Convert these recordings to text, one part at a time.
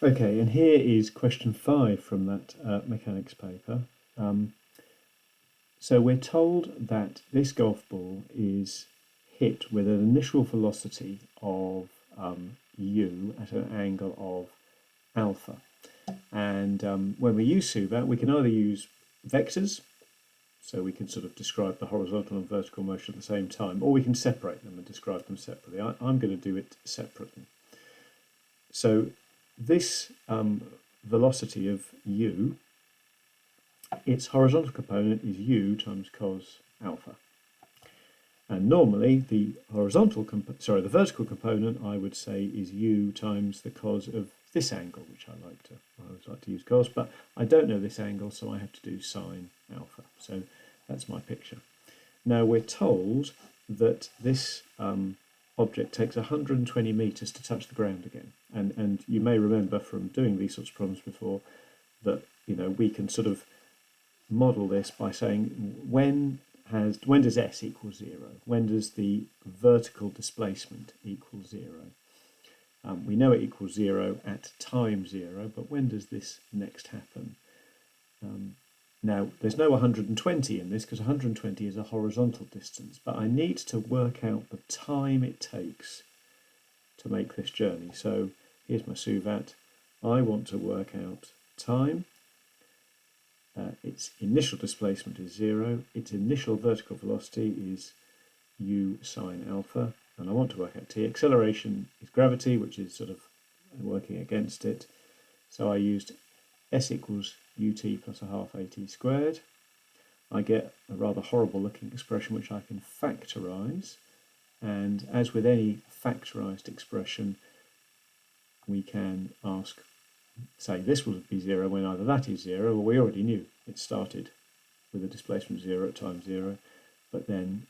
Okay, and here is question 5 from that mechanics paper. So we're told that this golf ball is hit with an initial velocity of u at an angle of alpha. And when we use Suvat, we can either use vectors, so we can sort of describe the horizontal and vertical motion at the same time, or we can separate them and describe them separately. I'm going to do it separately. So this velocity of u, its horizontal component is u times cos alpha. And normally the vertical component I would say is u times the cos of this angle, which I always like to use cos, but I don't know this angle, so I have to do sine alpha. So that's my picture. Now we're told that this object takes 120 meters to touch the ground again. And you may remember from doing these sorts of problems before that we can sort of model this by saying when does s equal 0? When does the vertical displacement equal 0? We know it equals 0 at time 0, but when does this next happen? Now, there's no 120 in this because 120 is a horizontal distance, but I need to work out the time it takes to make this journey. So here's my Suvat. I want to work out time. Its initial displacement is 0. Its initial vertical velocity is u sine alpha. And I want to work out t. Acceleration is gravity, which is sort of working against it. So I used s equals ut plus a half at squared. I get a rather horrible looking expression which I can factorise. And as with any factorised expression, we can say this will be 0 when either that is 0, or we already knew it started with a displacement 0 at time 0. But then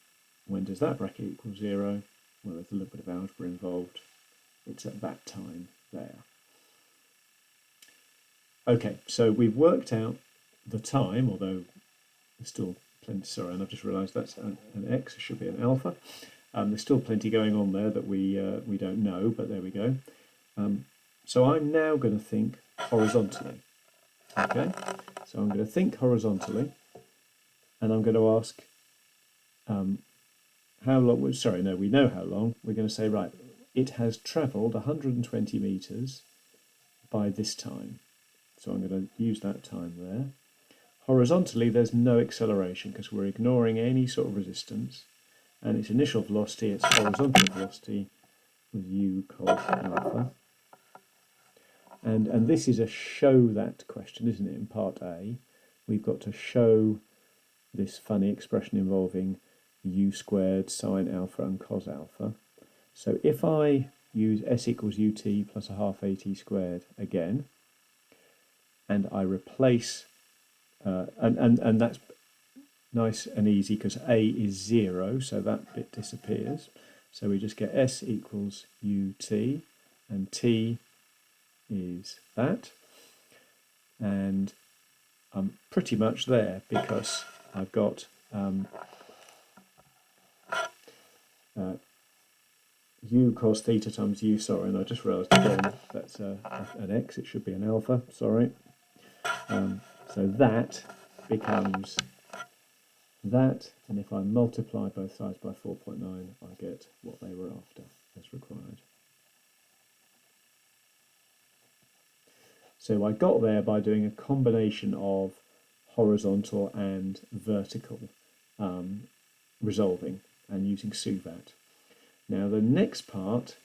when does that bracket equal 0? Well, there's a little bit of algebra involved. It's at that time there. Okay, so we've worked out the time, although there's still plenty, sorry, and I've just realised that's an x, it should be an alpha. There's still plenty going on there that we don't know, but there we go. So I'm now going to think horizontally. Okay, so I'm going to think horizontally, and I'm going to ask how long, sorry, no, we know how long. We're going to say, right, it has travelled 120 metres by this time. So I'm going to use that time there. Horizontally, there's no acceleration because we're ignoring any sort of resistance. And its initial velocity, its horizontal velocity, was u cos alpha. And this is a show that question, isn't it, in part A? We've got to show this funny expression involving u squared, sine alpha and cos alpha. So if I use s equals ut plus a half at squared again, and I replace, and that's nice and easy because a is 0, so that bit disappears. So we just get s equals ut, and t is that. And I'm pretty much there because I've got u cos theta times u, sorry, and I just realised again that's an x, it should be an alpha, sorry. So that becomes that, and if I multiply both sides by 4.9, I get what they were after, as required. So I got there by doing a combination of horizontal and vertical resolving and using Suvat. Now the next part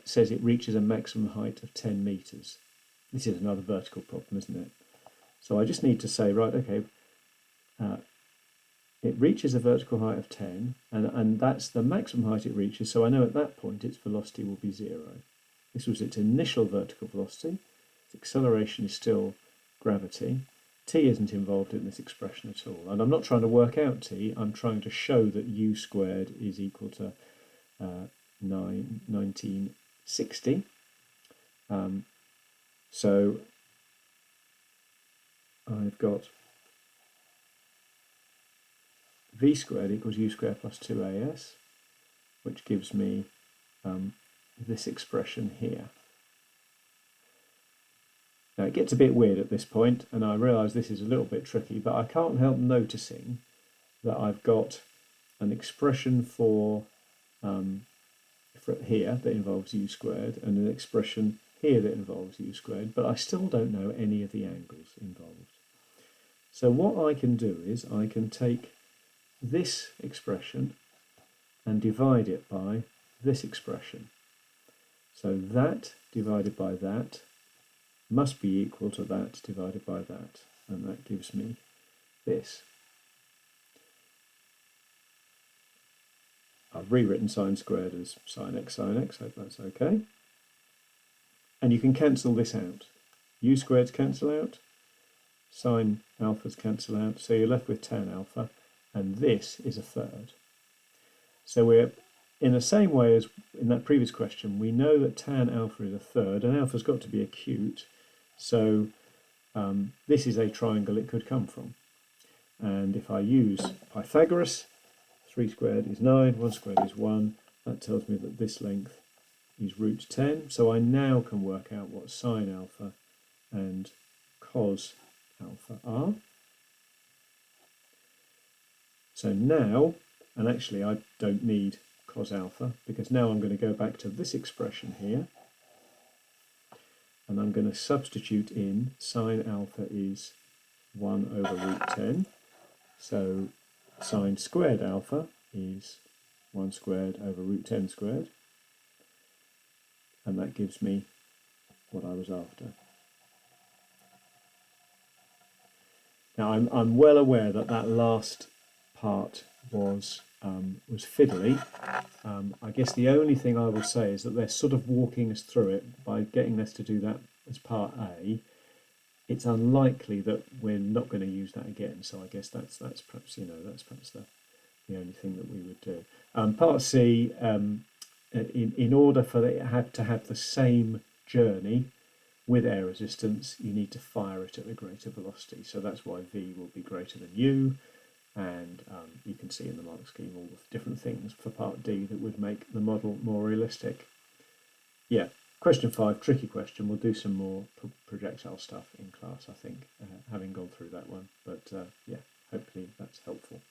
says it reaches a maximum height of 10 meters. This is another vertical problem, isn't it? So I just need to say, right, okay, it reaches a vertical height of 10, and that's the maximum height it reaches, so I know at that point its velocity will be 0. This was its initial vertical velocity. Its acceleration is still gravity. T isn't involved in this expression at all. And I'm not trying to work out t, I'm trying to show that u squared is equal to 1960. So I've got v squared equals u squared plus 2as, which gives me this expression here. Now it gets a bit weird at this point, and I realise this is a little bit tricky, but I can't help noticing that I've got an expression for here that involves u squared and an expression here that involves u squared, but I still don't know any of the angles involved. So what I can do is I can take this expression and divide it by this expression. So that divided by that must be equal to that divided by that, and that gives me this. I've rewritten sine squared as sine x, hope that's okay. And you can cancel this out. U squareds cancel out, sine alphas cancel out, so you're left with tan alpha, and this is a third. So we're in the same way as in that previous question, we know that tan alpha is a third, and alpha's got to be acute, so this is a triangle it could come from. And if I use Pythagoras, 3 squared is 9, 1 squared is 1. That tells me that this length is root 10. So I now can work out what sine alpha and cos alpha are. So now, and actually I don't need cos alpha, because now I'm going to go back to this expression here, and I'm going to substitute in sine alpha is 1 over root 10. So sine squared alpha is 1 squared over root 10 squared, and that gives me what I was after. Now I'm well aware that that last part was fiddly. I guess the only thing I will say is that they're sort of walking us through it by getting us to do that as part A. It's unlikely that we're not going to use that again, so I guess that's perhaps the only thing that we would do. Part C, in order for it to have the same journey with air resistance, you need to fire it at a greater velocity. So that's why V will be greater than U, and you can see in the mark scheme all the different things for part D that would make the model more realistic. Yeah. Question 5, tricky question. We'll do some more projectile stuff in class, I think, having gone through that one. But yeah, hopefully that's helpful.